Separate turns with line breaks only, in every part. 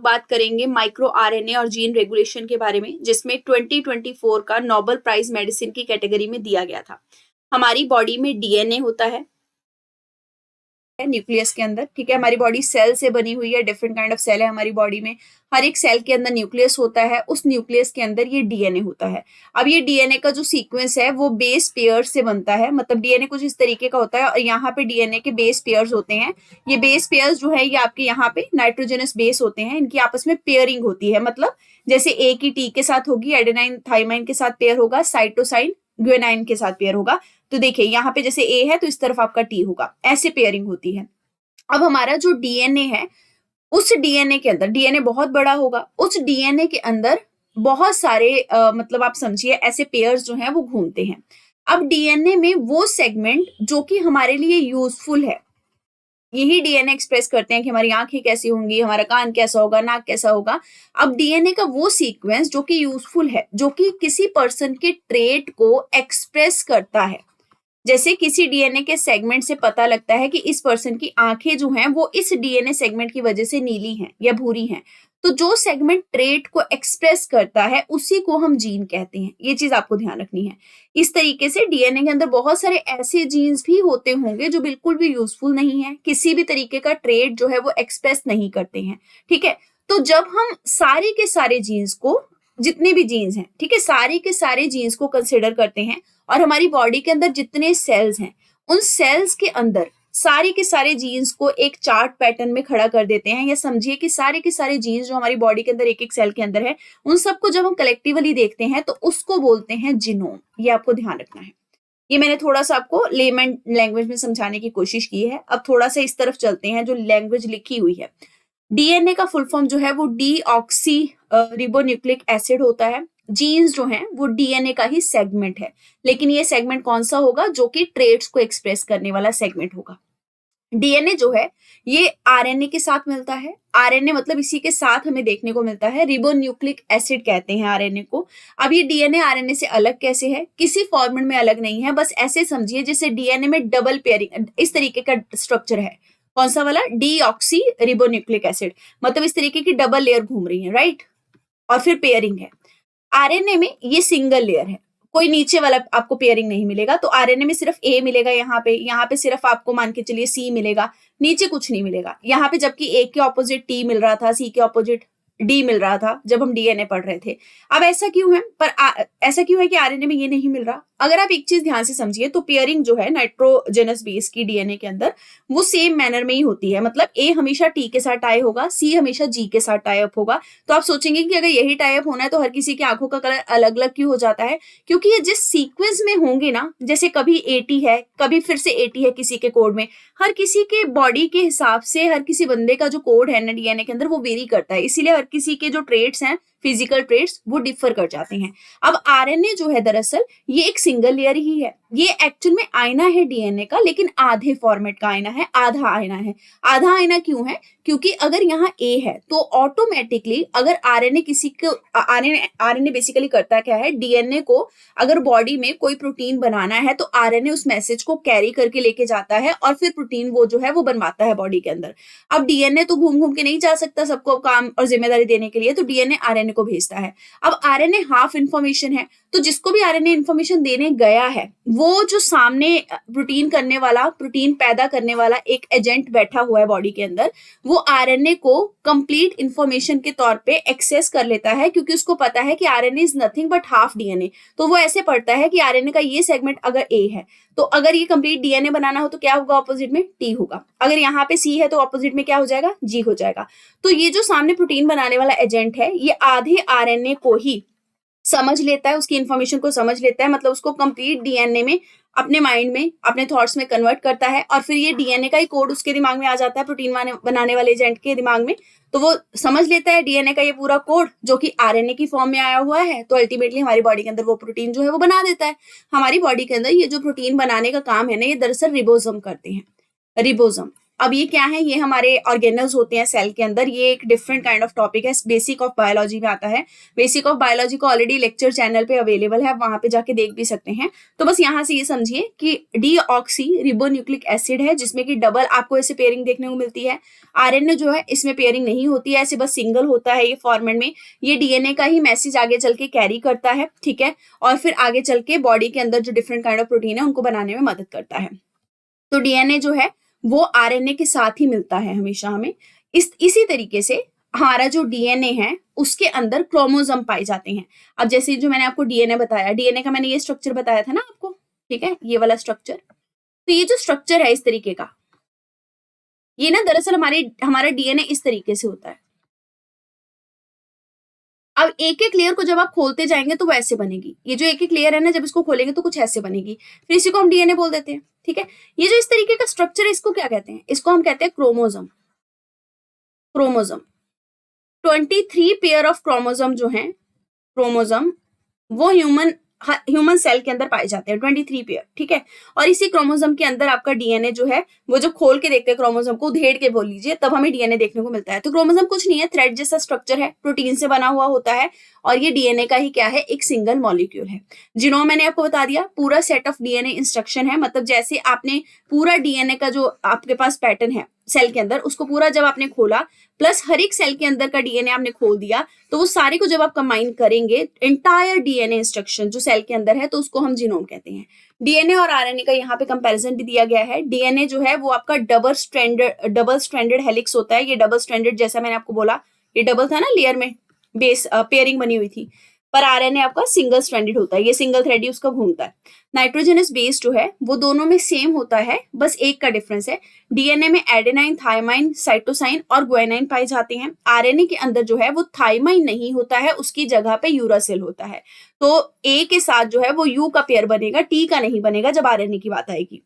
बात करेंगे micro RNA और जीन रेगुलेशन के बारे में, जिसमें 2024 का नोबेल प्राइज मेडिसिन की कैटेगरी में दिया गया था। हमारी बॉडी में डीएनए होता है न्यूक्लियस के अंदर, ठीक है। हमारी बॉडी सेल से बनी हुई है, डिफरेंट काइंड ऑफ सेल है हमारी बॉडी में। हर एक सेल के अंदर न्यूक्लियस होता है, उस न्यूक्लियस के अंदर ये डीएनए होता है। अब ये डीएनए का जो सीक्वेंस है वो बेस पेयर से बनता है, मतलब डीएनए कुछ इस तरीके का होता है और यहाँ पे डीएनए के बेस पेयर्स होते हैं। ये बेस पेयर्स जो है ये आपके यहाँ पे नाइट्रोजनस बेस होते हैं, इनकी आपस में पेयरिंग होती है। मतलब जैसे ए की टी के साथ होगी, एडेनाइन थाइमाइन के साथ पेयर होगा, साइटोसाइन ग्वेनाइन के साथ पेयर होगा। तो देखिए यहाँ पे जैसे ए है तो इस तरफ आपका टी होगा, ऐसे पेयरिंग होती है। अब हमारा जो डीएनए है, उस डीएनए के अंदर, डीएनए बहुत बड़ा होगा, उस डीएनए के अंदर बहुत सारे मतलब आप समझिए ऐसे पेयर्स जो हैं वो घूमते हैं। अब डीएनए में वो सेगमेंट जो कि हमारे लिए यूजफुल है, यही डीएनए एक्सप्रेस करते हैं कि हमारी आंखें कैसी होंगी, हमारा कान कैसा होगा, नाक कैसा होगा। अब डीएनए का वो सीक्वेंस जो कि यूजफुल है, जो कि किसी पर्सन के ट्रेट को एक्सप्रेस करता है, जैसे किसी डीएनए के सेगमेंट से पता लगता है कि इस पर्सन की आंखें जो हैं वो इस डीएनए सेगमेंट की वजह से नीली हैं या भूरी हैं, तो जो सेगमेंट ट्रेट को एक्सप्रेस करता है उसी को हम जीन कहते हैं। ये चीज आपको ध्यान रखनी है। इस तरीके से डीएनए के अंदर बहुत सारे ऐसे जीन्स भी होते होंगे जो बिल्कुल भी यूजफुल नहीं है, किसी भी तरीके का ट्रेट जो है वो एक्सप्रेस नहीं करते हैं, ठीक है। तो जब हम सारे के सारे जीन्स को, जितने भी जीन्स हैं, ठीक है, सारे के सारे जीन्स को कंसिडर करते हैं और हमारी बॉडी के अंदर जितने सेल्स हैं उन सेल्स के अंदर सारे के सारे जीन्स को एक चार्ट पैटर्न में खड़ा कर देते हैं, या समझिए कि सारे के सारे जीन्स जो हमारी बॉडी के अंदर एक एक सेल के अंदर है, उन सबको जब हम कलेक्टिवली देखते हैं तो उसको बोलते हैं जीनोम। ये आपको ध्यान रखना है। ये मैंने थोड़ा सा आपको लेमन लैंग्वेज में समझाने की कोशिश की है। अब थोड़ा सा इस तरफ चलते हैं जो लैंग्वेज लिखी हुई है। डीएनए का फुल फॉर्म जो है वो डीऑक्सी रिबोन्यूक्लिक एसिड होता है। जीन्स जो हैं वो डीएनए का ही सेगमेंट है, लेकिन ये सेगमेंट कौन सा होगा, जो कि ट्रेट्स को एक्सप्रेस करने वाला सेगमेंट होगा। डीएनए जो है ये आरएनए के साथ मिलता है। आरएनए मतलब इसी के साथ हमें देखने को मिलता है, रिबोन्यूक्लिक एसिड कहते हैं आरएनए को। अब ये डीएनए आरएनए से अलग कैसे है, किसी फॉर्मेट में अलग नहीं है, बस ऐसे समझिए जैसे डीएनए में डबल पेयरिंग, इस तरीके का स्ट्रक्चर है। कौन सा वाला, डीऑक्सी रिबोन्यूक्लिक एसिड, मतलब इस तरीके की डबल लेयर घूम रही है, राइट, और फिर पेयरिंग है। आरएनए में ये सिंगल लेयर है, कोई नीचे वाला आपको पेयरिंग नहीं मिलेगा। तो आरएनए में सिर्फ ए मिलेगा, यहाँ पे सिर्फ आपको मान के चलिए सी मिलेगा, नीचे कुछ नहीं मिलेगा यहाँ पे। जबकि ए के ऑपोजिट टी मिल रहा था, सी के ऑपोजिट डी मिल रहा था जब हम डीएनए पढ़ रहे थे। अब ऐसा क्यों है, ऐसा क्यों है कि आरएनए में ये नहीं मिल रहा। अगर आप एक चीज ध्यान से समझिए तो पेयरिंग जो है नाइट्रोजनस बेस की डीएनए के अंदर वो सेम मैनर में ही होती है, मतलब ए हमेशा टी के साथ टाई होगा, सी हमेशा जी के साथ टाई अप होगा। तो आप सोचेंगे कि अगर यही टाई अप होना है तो हर किसी की आंखों का कलर अलग अलग क्यों हो जाता है, क्योंकि ये जिस सीक्वेंस में होंगे ना, जैसे कभी एटी है कभी फिर से एटी है किसी के कोड में, हर किसी के बॉडी के हिसाब से हर किसी बंदे का जो कोड है ना डीएनए के अंदर वो वेरी करता है, इसीलिए हर किसी के जो ट्रेट्स हैं, फिजिकल ट्रेट्स, वो डिफर कर जाते हैं। अब आरएनए जो है दरअसल ये एक सिंगल लेयर ही है, ये एक्चुअल में आईना है डीएनए का, लेकिन आधे फॉर्मेट का आईना है, आधा आईना है। आधा आईना क्यों है, क्योंकि अगर यहाँ ए है तो ऑटोमेटिकली अगर आरएनए किसी को, आरएनए बेसिकली करता क्या है, डीएनए को अगर बॉडी में कोई प्रोटीन बनाना है तो आरएनए उस मैसेज को कैरी करके लेके जाता है और फिर प्रोटीन वो जो है वो बनवाता है बॉडी के अंदर। अब डीएनए तो घूम घूम के नहीं जा सकता सबको काम और जिम्मेदारी देने के लिए, तो डीएनए आरएनए को भेजता है। अब आरएनए हाफ इंफॉर्मेशन है, तो जिसको भी आरएनए इंफॉर्मेशन देने गया है वो जो सामने प्रोटीन करने वाला, प्रोटीन पैदा करने वाला एक एजेंट बैठा हुआ है बॉडी के अंदर, वो आरएनए को कंप्लीट इंफॉर्मेशन के तौर पे एक्सेस कर लेता है, क्योंकि उसको पता है कि RNA is nothing but half DNA. तो वो ऐसे पढ़ता है कि आरएनए का ये सेगमेंट अगर ए है तो अगर ये कंप्लीट डीएनए बनाना हो तो क्या होगा, ऑपोजिट में टी होगा। अगर यहाँ पे सी है तो ऑपोजिट में क्या हो जाएगा, जी हो जाएगा। तो ये जो सामने प्रोटीन बनाने वाला एजेंट है ये आधे आरएनए को ही समझ लेता है, उसकी इंफॉर्मेशन को समझ लेता है, मतलब उसको कंप्लीट डीएनए में, अपने माइंड में, अपने थॉट्स में कन्वर्ट करता है, और फिर ये डीएनए का ही कोड उसके दिमाग में आ जाता है, प्रोटीन बनाने वाले एजेंट के दिमाग में। तो वो समझ लेता है डीएनए का ये पूरा कोड जो कि आरएनए की फॉर्म में आया हुआ है, तो अल्टीमेटली हमारी बॉडी के अंदर वो प्रोटीन जो है वो बना देता है। हमारी बॉडी के अंदर ये जो प्रोटीन बनाने का काम है ना, ये दरअसल रिबोसोम करते हैं, रिबोसोम। अब ये क्या है, ये हमारे ऑर्गेनल्स होते हैं सेल के अंदर। ये एक डिफरेंट काइंड ऑफ टॉपिक है, बेसिक ऑफ बायोलॉजी में आता है। बेसिक ऑफ बायोलॉजी को ऑलरेडी लेक्चर चैनल पे अवेलेबल है, वहां पे जाके देख भी सकते हैं। तो बस यहाँ से ये समझिए कि डीऑक्सी रिबोन्यूक्लिक एसिड है, जिसमें कि डबल आपको ऐसे पेयरिंग देखने को मिलती है। आरएनए जो है इसमें पेयरिंग नहीं होती है, ऐसे बस सिंगल होता है ये फॉर्मेट में। ये डीएनए का ही मैसेज आगे चल के कैरी करता है, ठीक है, और फिर आगे चल के बॉडी के अंदर जो डिफरेंट काइंड ऑफ प्रोटीन है उनको बनाने में मदद करता है। तो डीएनए जो है वो आरएनए के साथ ही मिलता है हमेशा हमें। इसी तरीके से हमारा जो डीएनए है उसके अंदर क्रोमोसोम पाए जाते हैं। अब जैसे जो मैंने आपको डीएनए बताया, डीएनए का मैंने ये स्ट्रक्चर बताया था ना आपको, ठीक है, ये वाला स्ट्रक्चर। तो ये जो स्ट्रक्चर है इस तरीके का, ये ना दरअसल हमारा डीएनए इस तरीके से होता है। अब एक एक लेयर को जब आप खोलते जाएंगे तो वो ऐसे बनेगी। ये जो एक एक लेयर है ना, जब इसको खोलेंगे तो कुछ ऐसे बनेगी, फिर इसी को हम डीएनए बोल देते हैं, ठीक है। ये जो इस तरीके का स्ट्रक्चर है इसको क्या कहते हैं? इसको हम कहते हैं chromosome. Chromosome 23 pair of chromosome जो है, क्रोमोसोम वो ह्यूमन सेल के अंदर पाए जाते हैं 23 पेयर, ठीक है। और इसी क्रोमोसोम के अंदर आपका डीएनए जो है, वो जब खोल के देखते हैं क्रोमोसोम को, उधेड़ के बोल लीजिए, तब हमें डीएनए देखने को मिलता है। तो क्रोमोसोम कुछ नहीं है, थ्रेड जैसा स्ट्रक्चर है, प्रोटीन से बना हुआ होता है, और ये डीएनए का ही क्या है, एक सिंगल मॉलिक्यूल है। जीनोम मैंने आपको बता दिया, पूरा सेट ऑफ डीएनए इंस्ट्रक्शन है। मतलब जैसे आपने पूरा डीएनए का जो आपके पास पैटर्न है सेल के अंदर, उसको पूरा जब आपने खोला, प्लस हर एक सेल के अंदर का डीएनए आपने खोल दिया, तो वो सारे को जब आप कंबाइन करेंगे, एंटायर डीएनए इंस्ट्रक्शन जो सेल के अंदर है, तो उसको हम जीनोम कहते हैं। डीएनए और आरएनए का यहाँ पे कंपैरिजन भी दिया गया है। डीएनए जो है वो आपका डबल स्ट्रैंडेड हेलिक्स होता है। ये डबल स्ट्रैंडेड, जैसा मैंने आपको बोला, ये डबल था ना, लेयर में बेस पेयरिंग बनी हुई थी। पर आरएनए आपका सिंगल स्ट्रैंडेड होता है, ये सिंगल थ्रेड ही उसका घूमता है। नाइट्रोजनस बेस जो है वो दोनों में सेम होता है, बस एक का डिफरेंस है। डीएनए में एडेनाइन, थायमाइन, साइटोसाइन और ग्वानिन पाए जाते हैं। आरएनए के अंदर जो है वो थायमाइन नहीं होता है, उसकी जगह पे यूरासिल होता है। तो ए के साथ जो है वो यू का पेयर बनेगा, टी का नहीं बनेगा जब आरएनए की बात आएगी।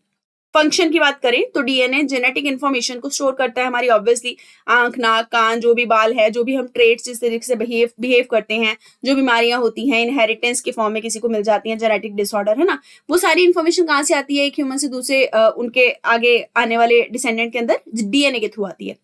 फंक्शन की बात करें तो डीएनए जेनेटिक इन्फॉर्मेशन को स्टोर करता है हमारी, ऑब्वियसली आंख, नाक, कान, जो भी बाल है, जो भी हम ट्रेट्स जिस तरीके से बिहेव करते हैं, जो बीमारियां होती हैं इनहेरिटेंस के फॉर्म में किसी को मिल जाती हैं, जेनेटिक डिसऑर्डर है ना, वो सारी इन्फॉर्मेशन कहाँ से आती है? एक ह्यूमन से दूसरे उनके आगे आने वाले डिसेंडेंट के अंदर डीएनए के थ्रू आती है।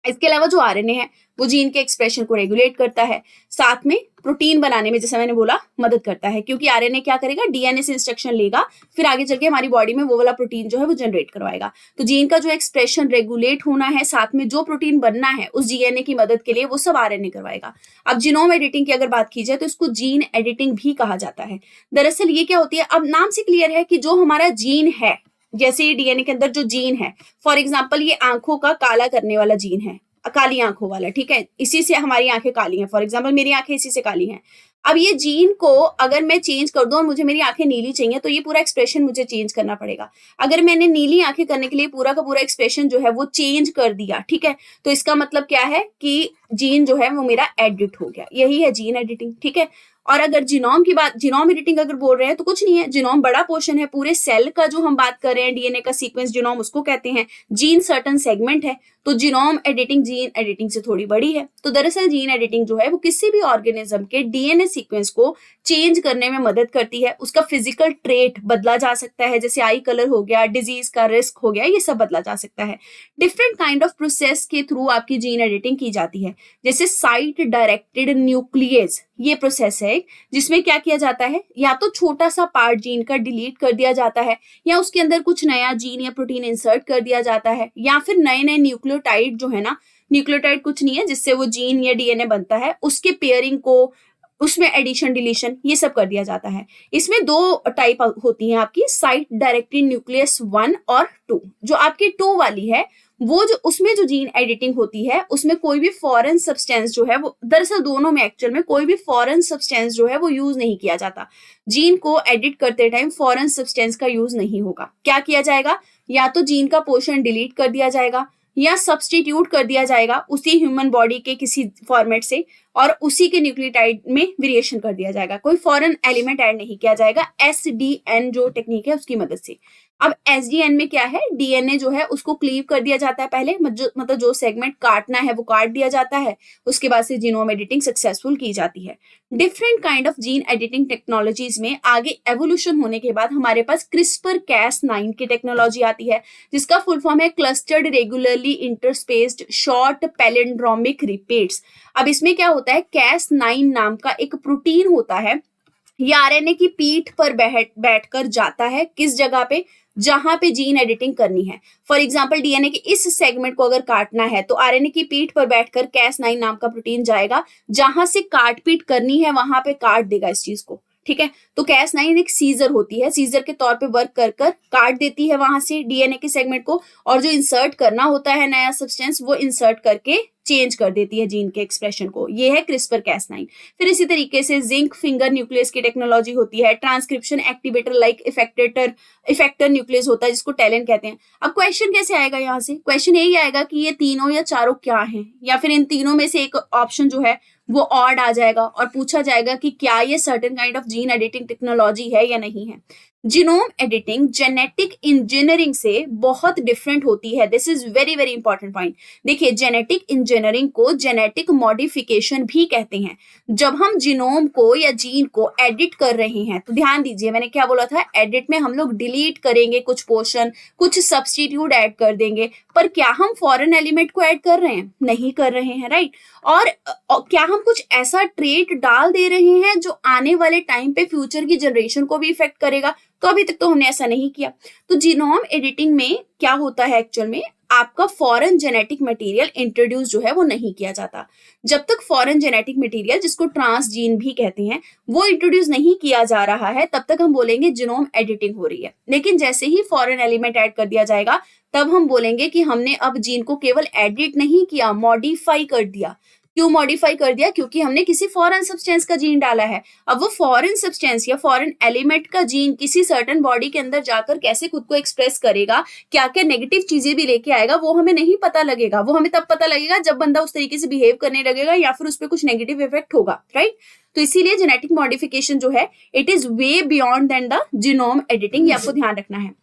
इसके अलावा जो आरएनए है वो जीन के एक्सप्रेशन को रेगुलेट करता है, साथ में प्रोटीन बनाने में, जैसे मैंने बोला, मदद करता है। क्योंकि आरएनए क्या करेगा, डीएनए से इंस्ट्रक्शन लेगा, फिर आगे चल के हमारी बॉडी में वो वाला प्रोटीन जो है वो जनरेट करवाएगा। तो जीन का जो एक्सप्रेशन रेगुलेट होना है, साथ में जो प्रोटीन बनना है उस डीएनए की मदद के लिए, वो सब आरएनए करवाएगा। अब जीनोम एडिटिंग की अगर बात की जाए तो इसको जीन एडिटिंग भी कहा जाता है। दरअसल ये क्या होती है, अब नाम से क्लियर है कि जो हमारा जीन है, जैसे ये डीएनए के अंदर जो जीन है, फॉर एग्जाम्पल ये आंखों का काला करने वाला जीन है, काली आंखों वाला, ठीक है, इसी से हमारी आंखें काली हैं। फॉर एग्जांपल मेरी आंखें इसी से काली हैं। अब ये जीन को अगर मैं चेंज कर दूं और मुझे मेरी आंखें नीली चाहिए, तो ये पूरा एक्सप्रेशन मुझे चेंज करना पड़ेगा। अगर मैंने नीली आंखें करने के लिए पूरा का पूरा एक्सप्रेशन जो है वो चेंज कर दिया, ठीक है, तो इसका मतलब क्या है कि जीन जो है वो मेरा एडिट हो गया। यही है जीन एडिटिंग, ठीक है। और अगर जीनोम की बात, जीनोम एडिटिंग अगर बोल रहे हैं तो कुछ नहीं है, जीनोम बड़ा पोर्शन है पूरे सेल का। जो हम बात कर रहे हैं डीएनए का सीक्वेंस, जीनोम उसको कहते हैं। जीन सर्टन सेगमेंट है, तो जीनोम एडिटिंग जीन एडिटिंग से थोड़ी बड़ी है। तो दरअसल जीन एडिटिंग जो है वो किसी भी ऑर्गेनिज्म के डीएनए सीक्वेंस को चेंज करने में मदद करती है। उसका फिजिकल ट्रेट बदला जा सकता है, जैसे आई कलर हो गया, डिजीज का रिस्क हो गया, ये सब बदला जा सकता है। डिफरेंट काइंड ऑफ प्रोसेस के थ्रू आपकी जीन एडिटिंग की जाती है। जैसे साइट डायरेक्टेड न्यूक्लियस, ये प्रोसेस है जिसमें क्या किया जाता है, या तो छोटा सा पार्ट जीन का डिलीट कर दिया जाता है, या उसके अंदर कुछ नया जीन या प्रोटीन इंसर्ट कर दिया जाता है, या फिर नए नए न्यूक्लियोटाइड जो है ना, न्यूक्लियोटाइड कुछ नहीं है जिससे वो जीन या डीएनए बनता है, उसके पेयरिंग को, उसमें एडिशन डिलीशन ये सब कर दिया जाता है। इसमें दो टाइप होती हैं आपकी, साइट डायरेक्टेड न्यूक्लियस 1 और 2। जो आपकी 2 वाली है वो जो उसमें जो जीन एडिटिंग होती है, उसमें कोई भी फॉरेन सब्सटेंस जो है वो, दरअसल दोनों में एक्चुअल में कोई भी फॉरेन सब्सटेंस जो है वो यूज नहीं किया जाता। जीन को एडिट करते टाइम फॉरेन सब्सटेंस का यूज नहीं होगा। क्या किया जाएगा, या तो जीन का पोर्शन डिलीट कर दिया जाएगा, या सब्सटीट्यूट कर दिया जाएगा उसी ह्यूमन बॉडी के किसी फॉर्मेट से, और उसी के न्यूक्लियोटाइड में वेरिएशन कर दिया जाएगा। कोई फॉरेन एलिमेंट ऐड नहीं किया जाएगा, SDN जो टेक्निक है उसकी मदद से। अब एसडीएन में क्या है, डीएनए जो है उसको क्लीव कर दिया जाता है पहले, मतलब जो सेगमेंट काटना है वो काट दिया जाता है, उसके बाद से जीनोम एडिटिंग सक्सेसफुल की जाती है। Different kind of gene editing technologies में आगे एवोल्यूशन होने के बाद हमारे पास क्रिस्पर कैस9 की टेक्नोलॉजी आती है, जिसका फुल फॉर्म है clustered regularly interspaced short palindromic repeats. अब इसमें क्या होता है, कैस9 नाम का एक प्रोटीन होता है, ये आरएनए की पीठ पर बैठकर जाता है, किस जगह पे, जहां पे जीन एडिटिंग करनी है। फॉर एग्जाम्पल डीएनए के इस सेगमेंट को अगर काटना है तो आरएनए की पीठ पर बैठकर कैस9 नाम का प्रोटीन जाएगा, जहां से काट पीट करनी है वहां पे काट देगा इस चीज को, ठीक है। तो कैस9 एक सीजर होती है, सीजर के तौर पे वर्क कर कर काट देती है वहां से डीएनए के सेगमेंट को, और जो इंसर्ट करना होता है नया सब्सटेंस वो इंसर्ट करके चेंज कर देती है जीन के एक्सप्रेशन को। ये है क्रिस्पर कैस9। फिर इसी तरीके से जिंक फिंगर न्यूक्लियस की टेक्नोलॉजी होती है, transcription activator like effector nucleus होता है जिसको टैलेंट कहते हैं। अब क्वेश्चन कैसे आएगा, यहाँ से क्वेश्चन यही आएगा कि ये तीनों या चारों क्या हैं, या फिर इन तीनों में से एक ऑप्शन जो है वो ऑड आ जाएगा, और पूछा जाएगा कि क्या ये certain kind of gene editing technology है या नहीं है। जीनोम एडिटिंग जेनेटिक इंजीनियरिंग से बहुत डिफरेंट होती है, this is very very important point. देखिए जेनेटिक इंजीनियरिंग को जेनेटिक मॉडिफिकेशन भी कहते हैं। जब हम जीनोम को या जीन को एडिट कर रहे हैं तो ध्यान दीजिए मैंने क्या बोला था, एडिट में हम लोग डिलीट करेंगे कुछ पोर्शन, कुछ सब्सटीट्यूट ऐड कर देंगे, पर क्या हम फॉरेन एलिमेंट को ऐड कर रहे हैं, नहीं कर रहे हैं, राइट। और क्या हम कुछ ऐसा ट्रेट डाल दे रहे हैं जो आने वाले टाइम पे फ्यूचर की जनरेशन को भी इफेक्ट करेगा, तो अभी तक तो हमने ऐसा नहीं किया। तो जीनोम एडिटिंग में क्या होता है, एक्चुअल में आपका फॉरेन जेनेटिक मटेरियल इंट्रोड्यूस जो है वो नहीं किया जाता। जब तक फॉरेन जेनेटिक मटेरियल, जिसको ट्रांसजीन भी कहते हैं, वो इंट्रोड्यूस नहीं किया जा रहा है, तब तक हम बोलेंगे जीनोम एडिटिंग हो रही है। लेकिन जैसे ही फॉरेन एलिमेंट ऐड कर दिया जाएगा तब हम बोलेंगे कि हमने अब जीन को केवल एडिट नहीं किया, मॉडिफाई कर दिया। क्यों मॉडिफाई कर दिया, क्योंकि हमने किसी फॉरेन सब्सटेंस का जीन डाला है। अब वो फॉरेन सब्सटेंस या फॉरेन एलिमेंट का जीन किसी सर्टेन बॉडी के अंदर जाकर कैसे खुद को एक्सप्रेस करेगा, क्या क्या नेगेटिव चीजें भी लेके आएगा, वो हमें नहीं पता लगेगा। वो हमें तब पता लगेगा जब बंदा उस तरीके से बिहेव करने लगेगा या फिर उस पर कुछ नेगेटिव इफेक्ट होगा, राइट। तो इसीलिए जेनेटिक मॉडिफिकेशन जो है it is way beyond than the genome editing, ये आपको ध्यान रखना है।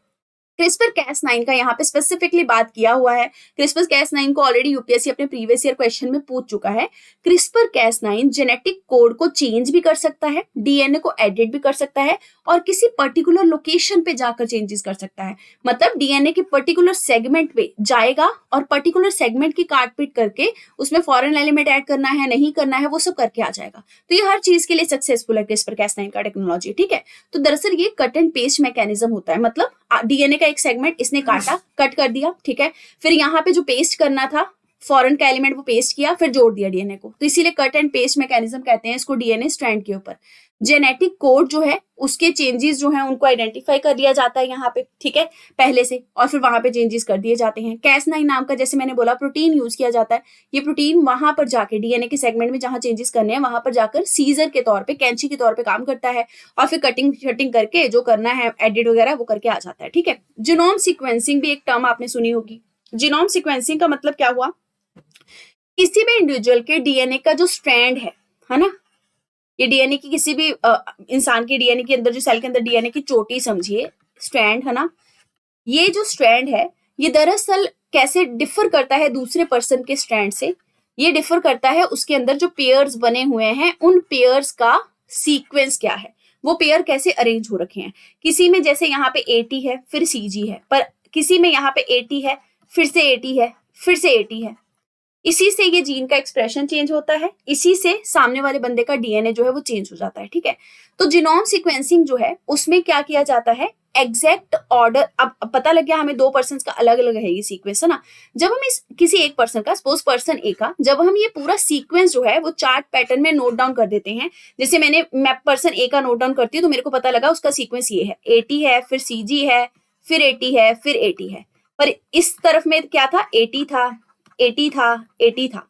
क्रिस्पर कैस9 का यहाँ पे स्पेसिफिकली बात किया हुआ है। क्रिस्पर कैस9 को ऑलरेडी यूपीएससी अपने प्रीवियस ईयर क्वेश्चन में पूछ चुका है। क्रिस्पर कैस9 जेनेटिक कोड को चेंज भी कर सकता है, डीएनए को एडिट भी कर सकता है, और किसी पर्टिकुलर लोकेशन पे जाकर चेंजेस कर सकता है। मतलब डीएनए के पर्टिकुलर सेगमेंट पे जाएगा और पर्टिकुलर सेगमेंट की काट पीट करके उसमें फॉरेन एलिमेंट ऐड करना है, नहीं करना है, वो सब करके आ जाएगा। तो ये हर चीज के लिए सक्सेसफुल है क्रिस्पर कैस9 का टेक्नोलॉजी, ठीक है। तो दरअसल ये कट एंड पेस्ट मैकेनिज्म होता है, मतलब डीएनए का एक सेगमेंट इसने काटा, कट कर दिया, ठीक है, फिर यहाँ पे जो पेस्ट करना था फॉरेन का एलिमेंट वो पेस्ट किया, फिर जोड़ दिया डीएनए को, तो इसीलिए कट एंड पेस्ट मैकेनिज्म कहते हैं इसको डीएनए स्ट्रैंड के ऊपर। जेनेटिक कोड जो है उसके चेंजेस जो है उनको आइडेंटिफाई कर लिया जाता है यहाँ पे, ठीक है, पहले से, और फिर वहां पे चेंजेस कर दिए जाते हैं। कैस9 नाम का, जैसे मैंने बोला, प्रोटीन यूज किया जाता है। ये प्रोटीन वहां पर जाके डीएनए के सेगमेंट में जहां चेंजेस करने हैं वहां पर जाकर सीजर के तौर पे, कैंची के तौर पे काम करता है, और फिर कटिंग करके जो करना है एडिट वगैरह वो करके आ जाता है, ठीक है। जीनोम सीक्वेंसिंग भी एक टर्म आपने सुनी होगी। जीनोम सीक्वेंसिंग का मतलब क्या हुआ, किसी भी इंडिविजुअल के डीएनए का जो स्ट्रैंड है ना, ये डीएनए की किसी भी इंसान के डीएनए के अंदर, जो सेल के अंदर डीएनए की चोटी समझिए, स्ट्रैंड है ना, ये जो स्ट्रैंड है ये दरअसल कैसे डिफर करता है दूसरे पर्सन के स्ट्रैंड से, ये डिफर करता है उसके अंदर जो पेयर्स बने हुए हैं उन पेयर्स का सीक्वेंस क्या है, वो पेयर कैसे अरेंज हो रखे हैं। किसी में जैसे यहाँ पे AT है फिर CG है, पर किसी में यहाँ पे AT है फिर से AT है फिर से AT है। इसी से ये जीन का एक्सप्रेशन चेंज होता है, इसी से सामने वाले बंदे का डीएनए जो है वो चेंज हो जाता है, ठीक है। तो जीनोम सीक्वेंसिंग जो है उसमें क्या किया जाता है, एग्जैक्ट ऑर्डर, अब पता लग गया हमें दो पर्सन का अलग अलग है ये सीक्वेंस, है ना। जब हम इस किसी एक पर्सन का, सपोज पर्सन A का, जब हम ये पूरा सीक्वेंस जो है वो चार्ट पैटर्न में नोट डाउन कर देते हैं, जैसे मैं पर्सन A का नोट डाउन करती हूँ तो मेरे को पता लगा उसका सीक्वेंस ये है, AT है फिर CG है फिर AT है फिर AT है, पर इस तरफ में क्या था, AT था, AT था, AT था,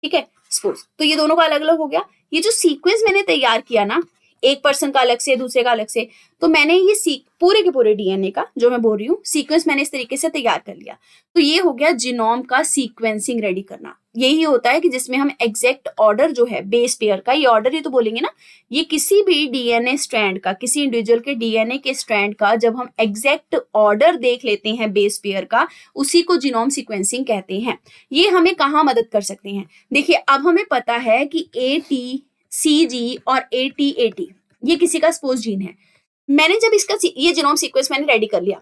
ठीक है, सपोज। तो ये दोनों का अलग अलग हो गया। ये जो सीक्वेंस मैंने तैयार किया ना, एक पर्सन का अलग से, दूसरे का अलग से। तो मैंने ये पूरे के पूरे डीएनए का जो मैं बोल रही हूँ सीक्वेंस मैंने इस तरीके से तैयार कर लिया। तो ये हो गया जीनोम का सीक्वेंसिंग रेडी करना। यही होता है कि जिसमें हम एग्जैक्ट ऑर्डर जो है बेस पेयर का, ये ऑर्डर ही तो बोलेंगे ना, ये किसी भी डीएनए स्ट्रैंड का, किसी इंडिविजुअल के डीएनए के स्ट्रैंड का जब हम एग्जैक्ट ऑर्डर देख लेते हैं बेस पेयर का, उसी को जीनोम सीक्वेंसिंग कहते हैं। ये हमें कहाँ मदद कर सकते हैं? देखिए, अब हमें पता है कि ATCG और ATAT ये किसी का स्पोज जीन है। मैंने जब इसका ये जीनोम सीक्वेंस मैंने रेडी कर लिया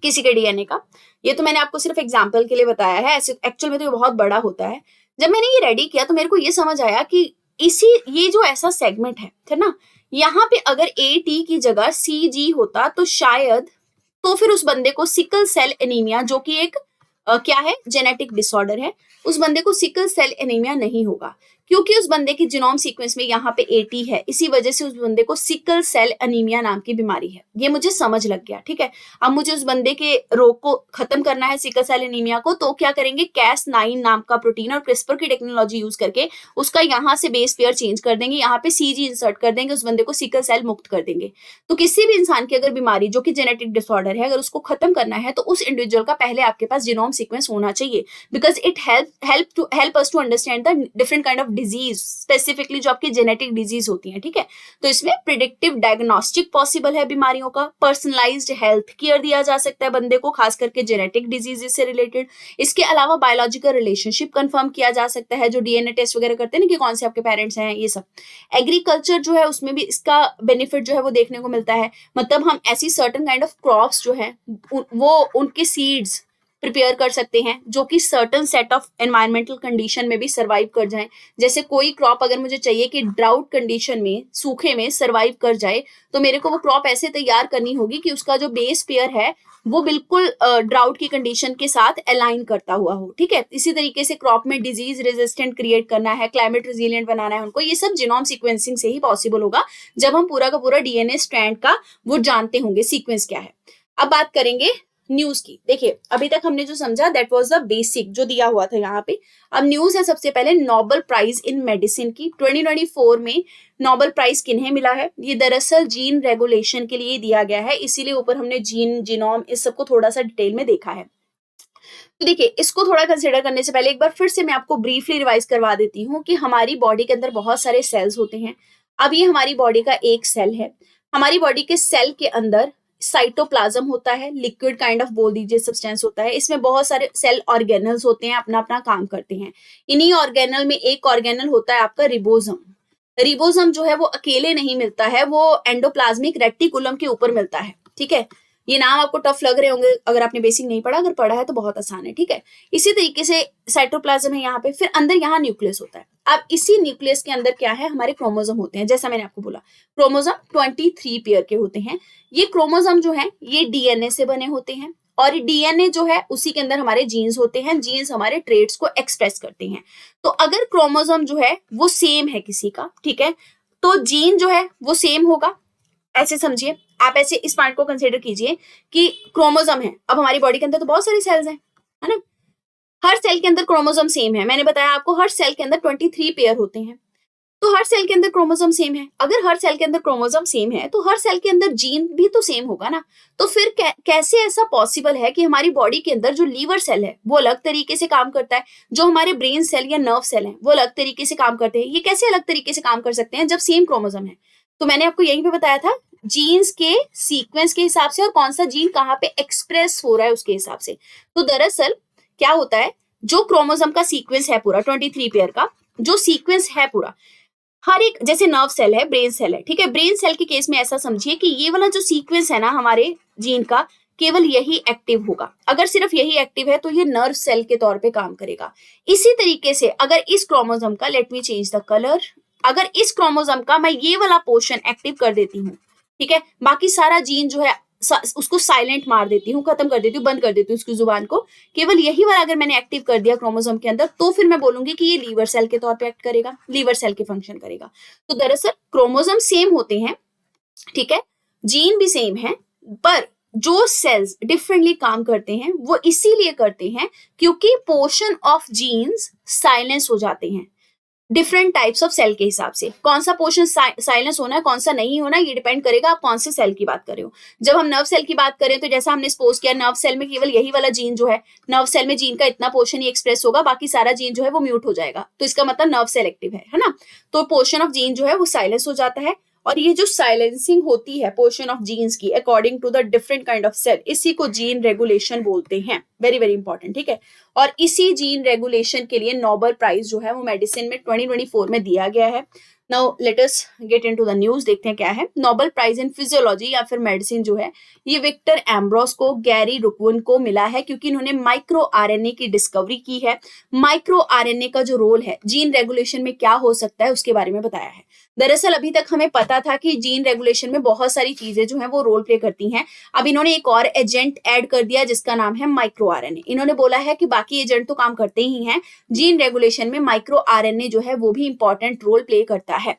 किसी के डीएनए का, ये तो मैंने आपको सिर्फ एग्जांपल के लिए बताया है, ऐसे एक्चुअल में तो ये बहुत बड़ा होता है। जब मैंने ये रेडी किया तो मेरे को ये समझ आया कि ये जो ऐसा सेगमेंट है ना, यहाँ पे अगर AT की जगह CG होता तो शायद, तो फिर उस बंदे को सिकल सेल एनीमिया, जो कि एक क्या है, जेनेटिक डिसऑर्डर है, उस बंदे को सिकल सेल एनीमिया नहीं होगा, क्योंकि उस बंदे के जीनोम सीक्वेंस में यहाँ पे AT है, इसी वजह से उस बंदे को सिकल सेल एनीमिया नाम की बीमारी है। ये मुझे समझ लग गया, ठीक है। अब मुझे उस बंदे के रोग को खत्म करना है, सिकल सेल एनीमिया को, तो क्या करेंगे, Cas9 नाम का प्रोटीन और क्रिस्पर की टेक्नोलॉजी यूज करके उसका यहाँ से बेस पेयर चेंज कर देंगे, यहाँ पे CG इंसर्ट कर देंगे, उस बंदे को सिकल सेल मुक्त कर देंगे। तो किसी भी इंसान की अगर बीमारी जो कि जेनेटिक डिसऑर्डर है, अगर उसको खत्म करना है तो उस इंडिविजुअल का पहले आपके पास जीनोम सीक्वेंस होना चाहिए, because it help us to understand the different kind of disease, specifically जो आपकी जेनेटिक डिजीज होती है, ठीक है। तो इसमें प्रिडिक्टिव डायग्नोस्टिक पॉसिबल है बीमारियों का, पर्सनलाइज्ड हेल्थ केयर दिया जा सकता है बंदे को, खास करके जेनेटिक डिजीजेस से रिलेटेड। इसके अलावा बायोलॉजिकल रिलेशनशिप कंफर्म किया जा सकता है, जो डीएनए टेस्ट वगैरह करते हैं ना कि कौन से आपके पेरेंट्स हैं, ये सब। एग्रीकल्चर जो है उसमें भी इसका बेनिफिट जो है वो देखने को मिलता है, मतलब हम ऐसी सर्टन काइंड ऑफ क्रॉप्स जो है वो उनके सीड्स प्रिपेयर कर सकते हैं जो कि certain set of environmental condition में भी सर्वाइव कर जाएं। जैसे कोई क्रॉप अगर मुझे चाहिए कि ड्राउट कंडीशन में, सूखे में सर्वाइव कर जाए, तो मेरे को वो क्रॉप ऐसे तैयार करनी होगी कि उसका जो बेस पेयर है वो बिल्कुल ड्राउट की कंडीशन के साथ अलाइन करता हुआ हो, ठीक है। इसी तरीके से क्रॉप में डिजीज रेजिस्टेंट क्रिएट करना है, क्लाइमेट रेजिलिएंट बनाना है उनको, ये सब जीनोम सीक्वेंसिंग से ही पॉसिबल होगा, जब हम पूरा का पूरा डीएनए स्ट्रैंड का वो जानते होंगे सीक्वेंस क्या है। अब बात करेंगे न्यूज की। देखिए, अभी तक हमने जो समझा दैट वाज द बेसिक जो दिया हुआ था यहाँ पे। अब न्यूज है सबसे पहले नोबेल प्राइज इन मेडिसिन की। 2024 में नोबेल प्राइज किन्हें मिला है? ये दरअसल जीन रेगुलेशन के लिए दिया गया है, इसीलिए ऊपर हमने जीन, जीनोम इस सबको थोड़ा सा डिटेल में देखा है। तो देखिए, इसको थोड़ा कंसिडर करने से पहले एक बार फिर से मैं आपको ब्रीफली रिवाइज करवा देती हूँ कि हमारी बॉडी के अंदर बहुत सारे सेल्स होते हैं। अब ये हमारी बॉडी का एक सेल है। हमारी बॉडी के सेल के अंदर साइटोप्लाज्म होता है, लिक्विड काइंड ऑफ बोल दीजिए सब्सटेंस होता है। इसमें बहुत सारे सेल ऑर्गेनल्स होते हैं, अपना अपना काम करते हैं। इन्हीं ऑर्गेनल में एक ऑर्गेनल होता है आपका रिबोसोम। रिबोसोम जो है वो अकेले नहीं मिलता है, वो एंडोप्लाज्मिक रेटिकुलम के ऊपर मिलता है, ठीक है। ये नाम आपको टफ लग रहे होंगे अगर आपने बेसिक नहीं पढ़ा, अगर पढ़ा है तो बहुत आसान है, ठीक है। इसी तरीके से साइटोप्लाज्म है यहाँ पे, फिर अंदर यहाँ न्यूक्लियस होता है। अब इसी न्यूक्लियस के अंदर क्या है, हमारे क्रोमोसोम होते हैं। जैसा मैंने आपको बोला, क्रोमोसोम 23 पेयर के होते हैं। ये क्रोमोसोम जो है ये डीएनए से बने होते हैं, और डीएनए जो है उसी के अंदर हमारे जीन्स होते हैं। जीन्स हमारे ट्रेट्स को एक्सप्रेस करते हैं। तो अगर क्रोमोसोम जो है वो सेम है किसी का, ठीक है, तो जीन जो है वो सेम होगा। ऐसे समझिए, आप ऐसे इस पॉइंट को कंसीडर कीजिए कि क्रोमोसोम है। अब हमारी बॉडी के अंदर तो बहुत सारी सेल्स हैं, है ना। हर सेल के अंदर क्रोमोसोम सेम है। मैंने बताया आपको हर सेल के अंदर 23 पेयर होते हैं, तो हर सेल के अंदर क्रोमोसोम सेम है। अगर हर सेल के अंदर क्रोमोसोम सेम है तो हर सेल के अंदर जीन भी तो सेम होगा ना। तो फिर कैसे ऐसा पॉसिबल है कि हमारी बॉडी के अंदर जो लीवर सेल है वो अलग तरीके से काम करता है, जो हमारे ब्रेन सेल या नर्व सेल है वो अलग तरीके से काम करते हैं? ये कैसे अलग तरीके से काम कर सकते हैं जब सेम क्रोमोसोम है? तो मैंने आपको यहीं पे बताया था, जीन्स के सीक्वेंस के हिसाब से और कौन सा जीन कहाँ पे एक्सप्रेस हो रहा है उसके हिसाब से। तो दरअसल क्या होता है, जो क्रोमोसोम का सीक्वेंस है पूरा 23 पेयर का जो सीक्वेंस है पूरा, हर एक, जैसे नर्व सेल है, ब्रेन सेल है, ठीक है। ब्रेन सेल के केस में ऐसा समझिए कि ये वाला जो सीक्वेंस है ना हमारे जीन का, केवल यही एक्टिव होगा। अगर सिर्फ यही एक्टिव है तो ये नर्व सेल के तौर पे काम करेगा। इसी तरीके से अगर इस क्रोमोसोम का, let me change the colour, अगर इस क्रोमोसोम का मैं ये वाला पोर्शन एक्टिव कर देती हूँ, ठीक है, बाकी सारा जीन जो है उसको साइलेंट मार देती हूँ, खत्म कर देती हूँ, बंद कर देती हूँ उसकी जुबान को, केवल यही वाला अगर मैंने एक्टिव कर दिया क्रोमोसोम के अंदर, तो फिर मैं बोलूंगी कि ये लीवर सेल के तौर पे एक्ट करेगा, लीवर सेल के फंक्शन करेगा। तो दरअसल क्रोमोसोम सेम होते हैं, ठीक है, जीन भी सेम है, पर जो सेल्स डिफरेंटली काम करते हैं वो इसीलिए करते हैं क्योंकि पोर्शन ऑफ जीन्स साइलेंस हो जाते हैं। डिफरेंट टाइप्स ऑफ सेल के हिसाब से। कौन सा पोर्शन साइलेंस होना है, कौन सा नहीं होना, ये डिपेंड करेगा आप कौन से सेल की बात कर रहे हो। जब हम नर्व सेल की बात करें तो जैसा हमने सपोज किया नर्व सेल में केवल यही वाला जीन जो है, नर्व सेल में जीन का इतना पोर्शन ही एक्सप्रेस होगा, बाकी सारा जीन जो है वो म्यूट हो जाएगा, तो इसका मतलब नर्व सेलेक्टिव है ना। तो पोर्शन ऑफ जीन जो है वो साइलेंस हो जाता है। और ये जो साइलेंसिंग होती है पोर्शन ऑफ जीन्स की according to the different kind of cell, इसी को जीन रेगुलेशन बोलते हैं। वेरी वेरी इंपॉर्टेंट, ठीक है। और इसी जीन रेगुलेशन के लिए नोबेल प्राइज जो है वो मेडिसिन में 2024 में दिया गया है। Now let us get into the news, देखते हैं क्या है। नोबेल प्राइज इन फिजियोलॉजी या फिर मेडिसिन जो है ये विक्टर एम्ब्रोस को, गैरी रुकवन को मिला है क्योंकि इन्होंने माइक्रो आरएनए की डिस्कवरी की है। माइक्रो आरएनए का जो रोल है जीन रेगुलेशन में क्या हो सकता है उसके बारे में बताया है। दरअसल अभी तक हमें पता था कि जीन रेगुलेशन में बहुत सारी चीजें जो है वो रोल प्ले करती हैं। अब इन्होंने एक और एजेंट ऐड कर दिया जिसका नाम है माइक्रो आरएनए। इन्होंने बोला है कि बाकी एजेंट तो काम करते ही हैं, जीन रेगुलेशन में माइक्रो आरएनए जो है वो भी इंपॉर्टेंट रोल प्ले करता है।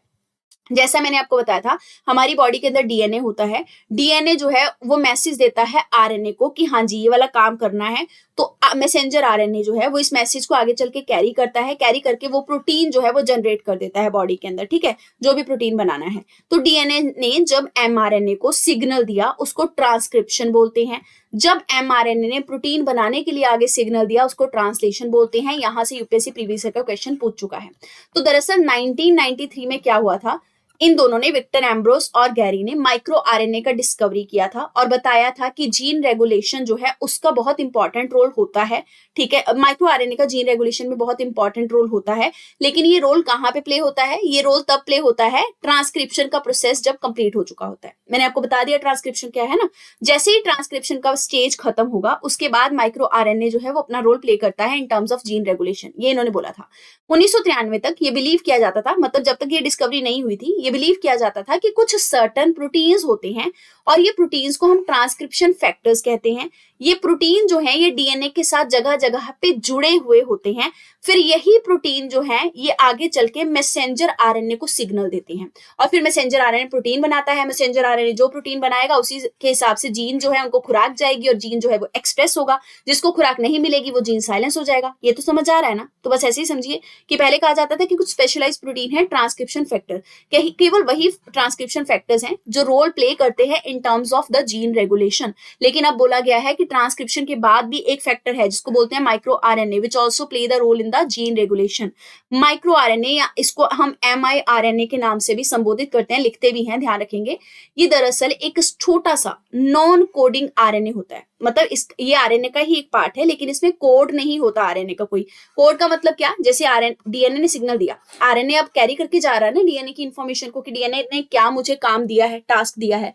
जैसा मैंने आपको बताया था हमारी बॉडी के अंदर डीएनए होता है, डीएनए जो है वो मैसेज देता है आरएनए को कि हाँ जी ये वाला काम करना है, तो मैसेंजर आरएनए जो है वो इस मैसेज को आगे चल के कैरी करता है, कैरी करके वो प्रोटीन जो है वो जनरेट कर देता है बॉडी के अंदर, ठीक है, जो भी प्रोटीन बनाना है। तो डीएनए ने जब एमआरएनए को सिग्नल दिया उसको ट्रांसक्रिप्शन बोलते हैं। जब एमआरएनए ने प्रोटीन बनाने के लिए आगे सिग्नल दिया उसको ट्रांसलेशन बोलते हैं। यहां से यूपीएससी प्रीवियस ईयर का क्वेश्चन पूछ चुका है। तो दरअसल 1993 में क्या हुआ था, इन दोनों ने, विक्टर एम्ब्रोस और गैरी ने, माइक्रो आरएनए का डिस्कवरी किया था और बताया था कि जीन रेगुलेशन जो है उसका बहुत इंपॉर्टेंट रोल होता है, ठीक है। माइक्रो आरएनए का जीन रेगुलेशन में बहुत इंपॉर्टेंट रोल होता है, लेकिन ये रोल कहाँ पे प्ले होता है, ये रोल तब प्ले होता है ट्रांसक्रिप्शन का प्रोसेस जब कंप्लीट हो चुका होता है। मैंने आपको बता दिया ट्रांसक्रिप्शन क्या है ना। जैसे ही ट्रांसक्रिप्शन का स्टेज खत्म होगा उसके बाद माइक्रो आरएनए जो है वो अपना रोल प्ले करता है in terms of gene regulation, ये इन्होंने बोला था। 1993 तक ये बिलीव किया जाता था, मतलब जब तक ये डिस्कवरी नहीं हुई थी, ये बिलीव किया जाता था कि कुछ सर्टन प्रोटीन्स होते हैं और ये प्रोटीन्स को हम ट्रांसक्रिप्शन फैक्टर्स कहते हैं। ये प्रोटीन जो है ये डीएनए के साथ जगह जगह पे जुड़े हुए होते हैं। फिर यही प्रोटीन जो है ये आगे चल के मैसेंजर आरएनए को सिग्नल देते हैं और फिर मैसेंजर आरएनए प्रोटीन बनाता है। मैसेंजर आरएनए जो प्रोटीन बनाएगा उसी के हिसाब से जीन जो है उनको खुराक जाएगी और जीन जो है वो एक्सप्रेस होगा। जिसको खुराक नहीं मिलेगी वो जीन साइलेंस हो जाएगा। ये तो समझ आ रहा है ना। तो बस ऐसे ही समझिए कि पहले कहा जाता था कि कुछ स्पेशलाइज प्रोटीन है ट्रांसक्रिप्शन फैक्टर, केवल वही ट्रांसक्रिप्शन फैक्टर्स हैं जो रोल प्ले करते हैं in terms of the gene regulation. लेकिन अब बोला गया है कि ट्रांसक्रिप्शन के बाद भी एक फैक्टर है जिसको बोलते हैं micro RNA which also play the role in the gene regulation. Micro RNA या इसको हम एमआईआरएनए के नाम से भी संबोधित करते हैं, लिखते भी हैं, ध्यान रखेंगे। ये दरअसल एक छोटा सा नॉन कोडिंग आरएनए होता है, मतलब ये आरएनए का ही एक पार्ट है लेकिन इसमें कोड नहीं होता आरएनए का कोई। कोड का मतलब क्या, जैसे डीएनए ने सिग्नल दिया, आरएनए अब कैरी करके जा रहा है ना डीएनए की इंफॉर्मेशन को कि डीएनए ने क्या मुझे काम दिया है, टास्क दिया है।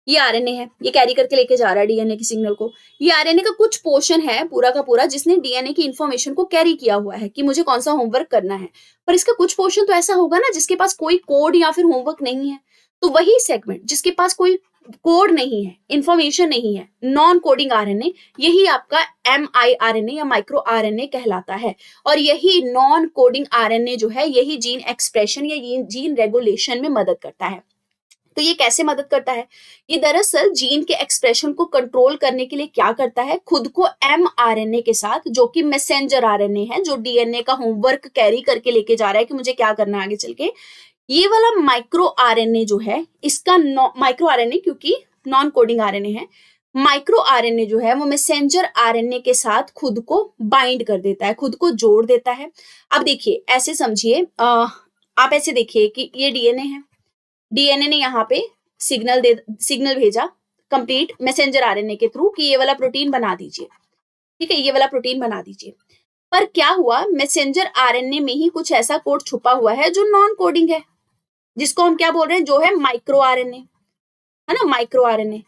ये आरएनए है, ये कैरी करके लेके जा रहा है डीएनए की सिग्नल को। ये आरएनए का कुछ पोर्शन है पूरा का पूरा जिसने डीएनए की इंफॉर्मेशन को कैरी किया हुआ है कि मुझे कौन सा होमवर्क करना है, पर इसका कुछ पोर्शन तो ऐसा होगा ना जिसके पास कोई कोड या फिर होमवर्क नहीं है। तो वही सेगमेंट जिसके पास कोई कोड नहीं है, इंफॉर्मेशन नहीं है, नॉन कोडिंग आरएनए, यही आपका एमआईआरएनए या माइक्रो आरएनए कहलाता है। और यही नॉन कोडिंग आरएनए जो है यही जीन एक्सप्रेशन या जीन रेगुलेशन में मदद करता है। तो ये कैसे मदद करता है, ये दरअसल जीन के एक्सप्रेशन को कंट्रोल करने के लिए क्या करता है, खुद को एमआरएनए के साथ, जो कि मैसेंजर आरएनए है, जो डीएनए का होमवर्क कैरी करके लेके जा रहा है कि मुझे क्या करना है आगे चल के, ये वाला माइक्रो आरएनए जो है, इसका माइक्रो आरएनए क्योंकि नॉन कोडिंग आरएनए है, माइक्रो आरएनए जो है वो मैसेंजर आरएनए के साथ खुद को बाइंड कर देता है, खुद को जोड़ देता है। अब देखिए ऐसे समझिए, आप ऐसे देखिए कि ये डीएनए है, डीएनए ने यहाँ पे सिग्नल भेजा कंप्लीट मैसेंजर आरएनए के थ्रू कि ये वाला प्रोटीन बना दीजिए, ठीक है, ये वाला प्रोटीन बना दीजिए। पर क्या हुआ, मैसेंजर आरएनए में ही कुछ ऐसा कोड छुपा हुआ है जो नॉन कोडिंग है, जिसको हम क्या बोल रहे हैं, जो है माइक्रो आरएनए, है ना, माइक्रो आरएनए।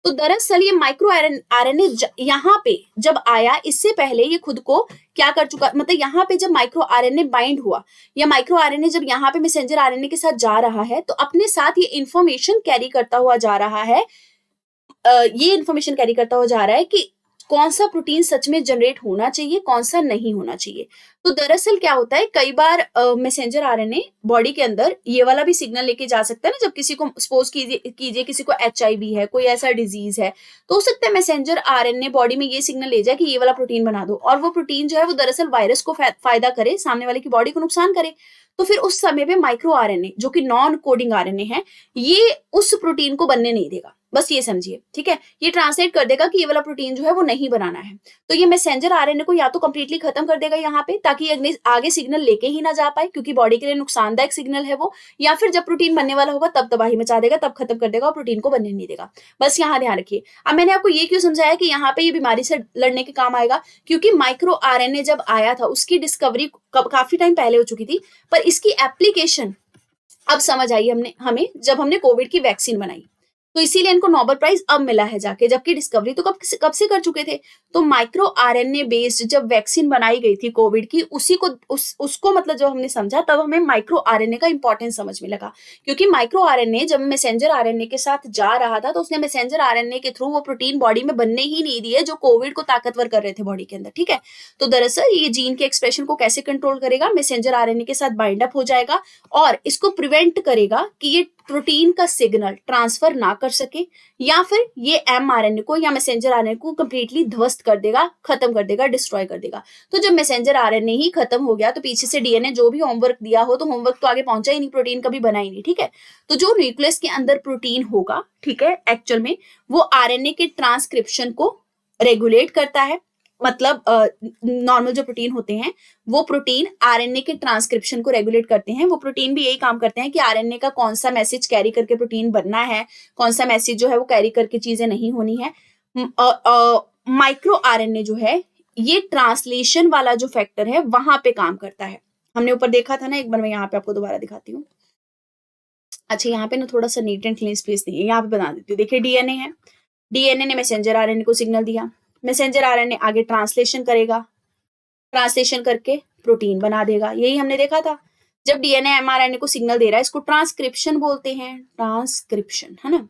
तो दरअसल ये माइक्रो आरएनए यहाँ पे जब आया, इससे पहले ये खुद को क्या कर चुका, मतलब यहाँ पे जब माइक्रो आरएनए बाइंड हुआ या माइक्रो आरएनए जब यहाँ पे मैसेंजर आरएनए के साथ जा रहा है, तो अपने साथ ये इंफॉर्मेशन कैरी करता हुआ जा रहा है, ये इंफॉर्मेशन कैरी करता हुआ जा रहा है कि कौन सा प्रोटीन सच में जनरेट होना चाहिए, कौन सा नहीं होना चाहिए। तो दरअसल क्या होता है, कई बार मैसेंजर आरएनए बॉडी के अंदर ये वाला भी सिग्नल लेके जा सकता है ना, जब किसी को सपोज कीजिए किसी को एचआईवी है, कोई ऐसा डिजीज है, तो हो सकता है मैसेंजर आरएनए बॉडी में ये सिग्नल ले जाए कि ये वाला प्रोटीन बना दो, और वो प्रोटीन जो है वो दरअसल वायरस को फायदा करे, सामने वाले की बॉडी को नुकसान करे। तो फिर उस समय पे माइक्रो आरएनए जो कि नॉन कोडिंग आरएनए है, ये उस प्रोटीन को बनने नहीं देगा, बस ये समझिए, ठीक है। ये ट्रांसलेट कर देगा कि ये वाला प्रोटीन जो है वो नहीं बनाना है। तो ये मैसेंजर आरएनए को या तो कंप्लीटली खत्म कर देगा यहाँ पे, ताकि आगे सिग्नल लेके ही ना जा पाए, क्योंकि बॉडी के लिए नुकसानदायक सिग्नल है वो, या फिर जब प्रोटीन बनने वाला होगा तब तबाही मचा देगा, तब खत्म कर देगा और प्रोटीन को बनने नहीं देगा। बस यहाँ ध्यान रखिए। अब मैंने आपको ये क्यों समझाया कि यहाँ पे ये बीमारी से लड़ने के काम आएगा, क्योंकि माइक्रो आरएनए जब आया था उसकी डिस्कवरी काफी टाइम पहले हो चुकी थी, पर इसकी एप्लीकेशन अब समझ आई हमें जब हमने कोविड की वैक्सीन बनाई। तो इसीलिए इनको नोबेल प्राइज अब मिला है जाके, जबकि डिस्कवरी तो कब से कर चुके थे। तो माइक्रो आरएनए बेस्ड जब वैक्सीन बनाई गई थी कोविड की, उसको मतलब जब हमने समझा, तब हमें माइक्रो आरएनए का इंपॉर्टेंस समझ में लगा। क्योंकि माइक्रो आरएनए जब मैसेंजर आरएनए के साथ जा रहा था, तो उसने मैसेंजर आरएनए के थ्रू वो प्रोटीन बॉडी में बनने ही नहीं दिए जो कोविड को ताकतवर कर रहे थे बॉडी के अंदर, ठीक है। तो दरअसल ये जीन के एक्सप्रेशन को कैसे कंट्रोल करेगा, मैसेंजर आरएनए के साथ बाइंड अप हो जाएगा और इसको प्रिवेंट करेगा कि ये प्रोटीन का सिग्नल ट्रांसफर ना कर सके, या फिर ये एमआरएनए को या मैसेंजर आरएनए को कंप्लीटली ध्वस्त कर देगा, खत्म कर देगा, डिस्ट्रॉय कर देगा। तो जब मैसेंजर आरएनए ही खत्म हो गया, तो पीछे से डीएनए जो भी होमवर्क दिया हो, तो होमवर्क तो आगे पहुंचा ही नहीं, प्रोटीन कभी बना ही नहीं, ठीक है। तो जो न्यूक्लियस के अंदर प्रोटीन होगा, ठीक है, एक्चुअल में वो आरएनए के ट्रांसक्रिप्शन को रेगुलेट करता है। मतलब नॉर्मल जो प्रोटीन होते हैं वो प्रोटीन आरएनए के ट्रांसक्रिप्शन को रेगुलेट करते हैं। वो प्रोटीन भी यही काम करते हैं कि आरएनए का कौन सा मैसेज कैरी करके प्रोटीन बनना है, कौन सा मैसेज जो है वो कैरी करके चीजें नहीं होनी है। माइक्रो आरएनए जो है ये ट्रांसलेशन वाला जो फैक्टर है वहां पे काम करता है। हमने ऊपर देखा था ना, एक बार मैं यहाँ पे आपको दोबारा दिखाती हूँ। अच्छा, यहाँ पे ना थोड़ा सा नीट एंड क्लीन स्पेस नहीं है, यहाँ पे बना देती हूँ। देखिए डीएनए है, डीएनए ने मैसेंजर आरएनए को सिग्नल दिया, मैसेंजर आरएनए आगे ट्रांसलेशन करेगा, ट्रांसलेशन करके प्रोटीन बना देगा। यही हमने देखा था, जब डीएनए एमआरएनए को सिग्नल दे रहा है, इसको ट्रांसक्रिप्शन बोलते हैं, ट्रांसक्रिप्शन, है ना।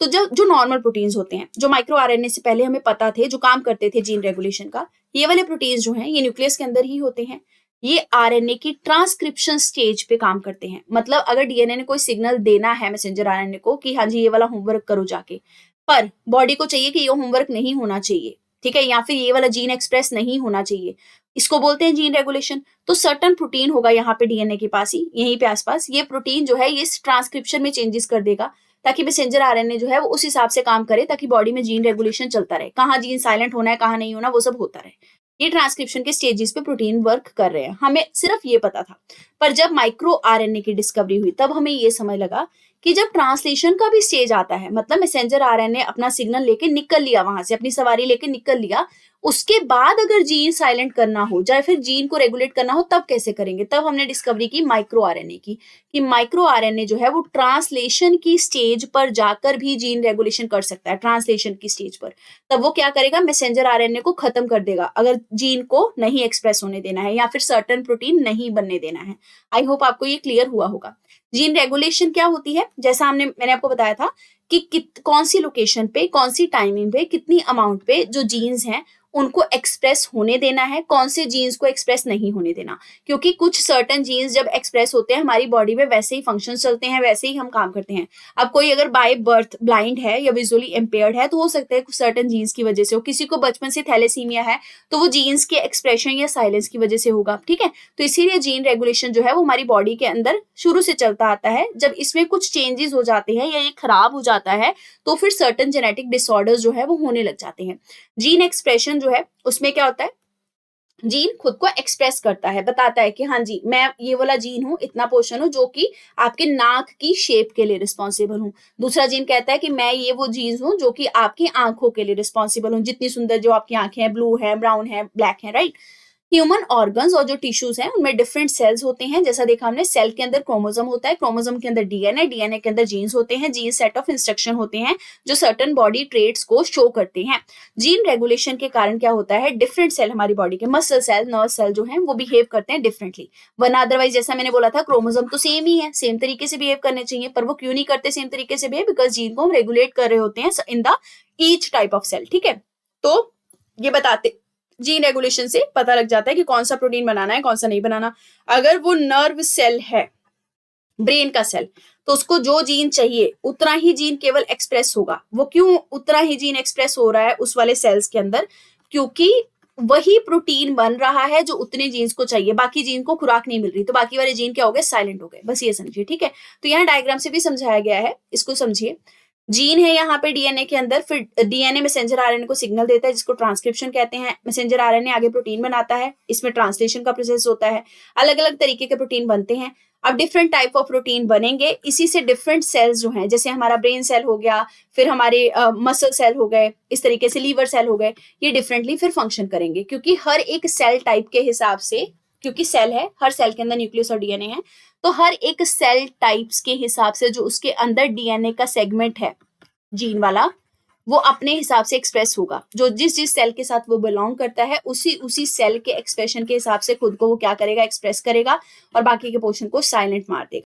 तो जो नॉर्मल प्रोटीन्स होते हैं, जो माइक्रो आरएनए से पहले हमें पता थे, जो काम करते थे जीन रेगुलेशन का, ये वाले प्रोटीन्स जो हैं ये न्यूक्लियस के अंदर ही होते हैं। ये आरएनए की ट्रांसक्रिप्शन स्टेज पे काम करते हैं। मतलब अगर डीएनए ने कोई सिग्नल देना है मैसेंजर आरएनए को कि हाँ जी ये वाला होमवर्क करो जाके, पर बॉडी को चाहिए कि ये होमवर्क नहीं होना चाहिए, ठीक है, या फिर ये वाला जीन एक्सप्रेस नहीं होना चाहिए, इसको बोलते हैं जीन रेगुलेशन। तो सर्टन प्रोटीन होगा यहाँ पे डीएनए के पास ही, यहीं पे आसपास, ये प्रोटीन जो है ये ट्रांसक्रिप्शन में चेंजेस कर देगा, ताकि मैसेंजर आरएनए जो है वो उस हिसाब से काम करे, ताकि बॉडी में जीन रेगुलेशन चलता रहे, कहाँ जीन साइलेंट होना है कहाँ नहीं होना वो सब होता रहे। ये ट्रांसक्रिप्शन के स्टेजेस पे प्रोटीन वर्क कर रहे हैं, हमें सिर्फ ये पता था। पर जब माइक्रो आरएनए की डिस्कवरी हुई, तब हमें ये समझ लगा कि जब ट्रांसलेशन का भी स्टेज आता है, मतलब मैसेंजर आरएनए अपना सिग्नल लेके निकल लिया, वहां से अपनी सवारी लेके निकल लिया, उसके बाद अगर जीन साइलेंट करना हो या फिर जीन को रेगुलेट करना हो, तब कैसे करेंगे। तब हमने डिस्कवरी की माइक्रो आरएनए की, कि माइक्रो आरएनए जो है वो ट्रांसलेशन की स्टेज पर जाकर भी जीन रेगुलेशन कर सकता है, ट्रांसलेशन की स्टेज पर। तब वो क्या करेगा, मैसेंजर आरएनए को खत्म कर देगा, अगर जीन को नहीं एक्सप्रेस होने देना है या फिर सर्टेन प्रोटीन नहीं बनने देना है। आई होप आपको ये क्लियर हुआ होगा। जीन रेगुलेशन क्या होती है, जैसा मैंने आपको बताया था कि कौन सी लोकेशन पे, कौन सी टाइमिंग पे, कितनी अमाउंट पे जो जीन्स हैं उनको एक्सप्रेस होने देना है, कौन से जीन्स को एक्सप्रेस नहीं होने देना। क्योंकि कुछ सर्टन जीन्स जब एक्सप्रेस होते हैं हमारी बॉडी में, वैसे ही फंक्शन चलते हैं, वैसे ही हम काम करते हैं। अब कोई अगर बाय बर्थ ब्लाइंड है या विजुअली इम्पेयर्ड है, तो हो सकता है कुछ सर्टन जीन्स की वजह से हो। किसी को बचपन से थैलेसीमिया है, तो वो जीन्स के एक्सप्रेशन या साइलेंस की वजह से होगा, ठीक है। तो इसीलिए जीन रेगुलेशन जो है वो हमारी बॉडी के अंदर शुरू से चलता आता है। जब इसमें कुछ चेंजेस हो जाते हैं या ये खराब हो जाता है, तो फिर सर्टन जेनेटिक डिसऑर्डर्स जो है वो होने लग जाते हैं। जीन एक्सप्रेशन जो है उसमें क्या होता है, जीन खुद को एक्सप्रेस करता है, बताता है कि हाँ जी मैं ये वाला जीन हूँ, इतना पोर्शन हूँ जो कि आपके नाक की शेप के लिए रिस्पॉन्सिबल हूँ। दूसरा जीन कहता है कि मैं ये वो जीन हूँ जो कि आपकी आंखों के लिए रिस्पॉन्सिबल हूँ, जितनी सुंदर जो आपकी आंखें हैं, ब्लू है, ब्राउन है, ब्लैक है, राइट। ह्यूमन ऑर्गन्स और जो टिश्यूज हैं उनमें डिफरेंट सेल्स होते हैं। जैसा देखा हमने, सेल के अंदर क्रोमोसोम होता है, क्रोमोसोम के अंदर डीएनए, डीएनए के अंदर जीन्स होते हैं, जीन सेट ऑफ इंस्ट्रक्शन होते हैं जो सर्टेन बॉडी ट्रेट्स को शो करते हैं। जीन रेगुलेशन के कारण क्या होता है, डिफरेंट सेल हमारी बॉडी के, मसल सेल, नर्व सेल जो है वो बिहेव करते हैं डिफरेंटली। वरना अदरवाइज जैसा मैंने बोला था, क्रोमोसोम तो सेम ही है, सेम तरीके से बिहेव करने चाहिए, पर वो क्यों नहीं करते सेम तरीके से बिहेव, बिकॉज जीन को हम रेगुलेट कर रहे होते हैं in the each type of cell, ठीक है। तो ये बताते जीन रेगुलेशन से पता लग जाता है कि कौन सा प्रोटीन बनाना है, कौन सा नहीं बनाना। अगर वो नर्व सेल है, ब्रेन का सेल, तो उसको जो जीन चाहिए उतना ही जीन केवल एक्सप्रेस होगा। वो क्यों उतना ही जीन एक्सप्रेस हो रहा है उस वाले सेल्स के अंदर? क्योंकि वही प्रोटीन बन रहा है जो उतने जीन्स को चाहिए, बाकी जीन को खुराक नहीं मिल रही, तो बाकी वाले जीन क्या हो गए? साइलेंट हो गए। बस ये समझिए, ठीक है। तो यहाँ डायग्राम से भी समझाया गया है, इसको समझिए। जीन है यहाँ पे डीएनए के अंदर, फिर डीएनए मैसेंजर आरएनए को सिग्नल देता है जिसको ट्रांसक्रिप्शन कहते हैं। मैसेंजर आरएनए आगे प्रोटीन बनाता है, इसमें ट्रांसलेशन का प्रोसेस होता है। अलग अलग तरीके के प्रोटीन बनते हैं। अब डिफरेंट टाइप ऑफ प्रोटीन बनेंगे, इसी से डिफरेंट सेल्स जो हैं, जैसे हमारा ब्रेन सेल हो गया, फिर हमारे मसल सेल हो गए, इस तरीके से लीवर सेल हो गए, ये डिफरेंटली फिर फंक्शन करेंगे, क्योंकि हर एक सेल टाइप के हिसाब से, क्योंकि सेल है, हर सेल के अंदर न्यूक्लियस और डीएनए है, तो हर एक सेल टाइप्स के हिसाब से जो उसके अंदर डीएनए का सेगमेंट है जीन वाला, वो अपने हिसाब से एक्सप्रेस होगा। जो जिस जिस सेल के साथ वो बिलोंग करता है, उसी उसी सेल के एक्सप्रेशन के हिसाब से खुद को वो क्या करेगा? एक्सप्रेस करेगा, और बाकी के पोर्शन को साइलेंट मार देगा।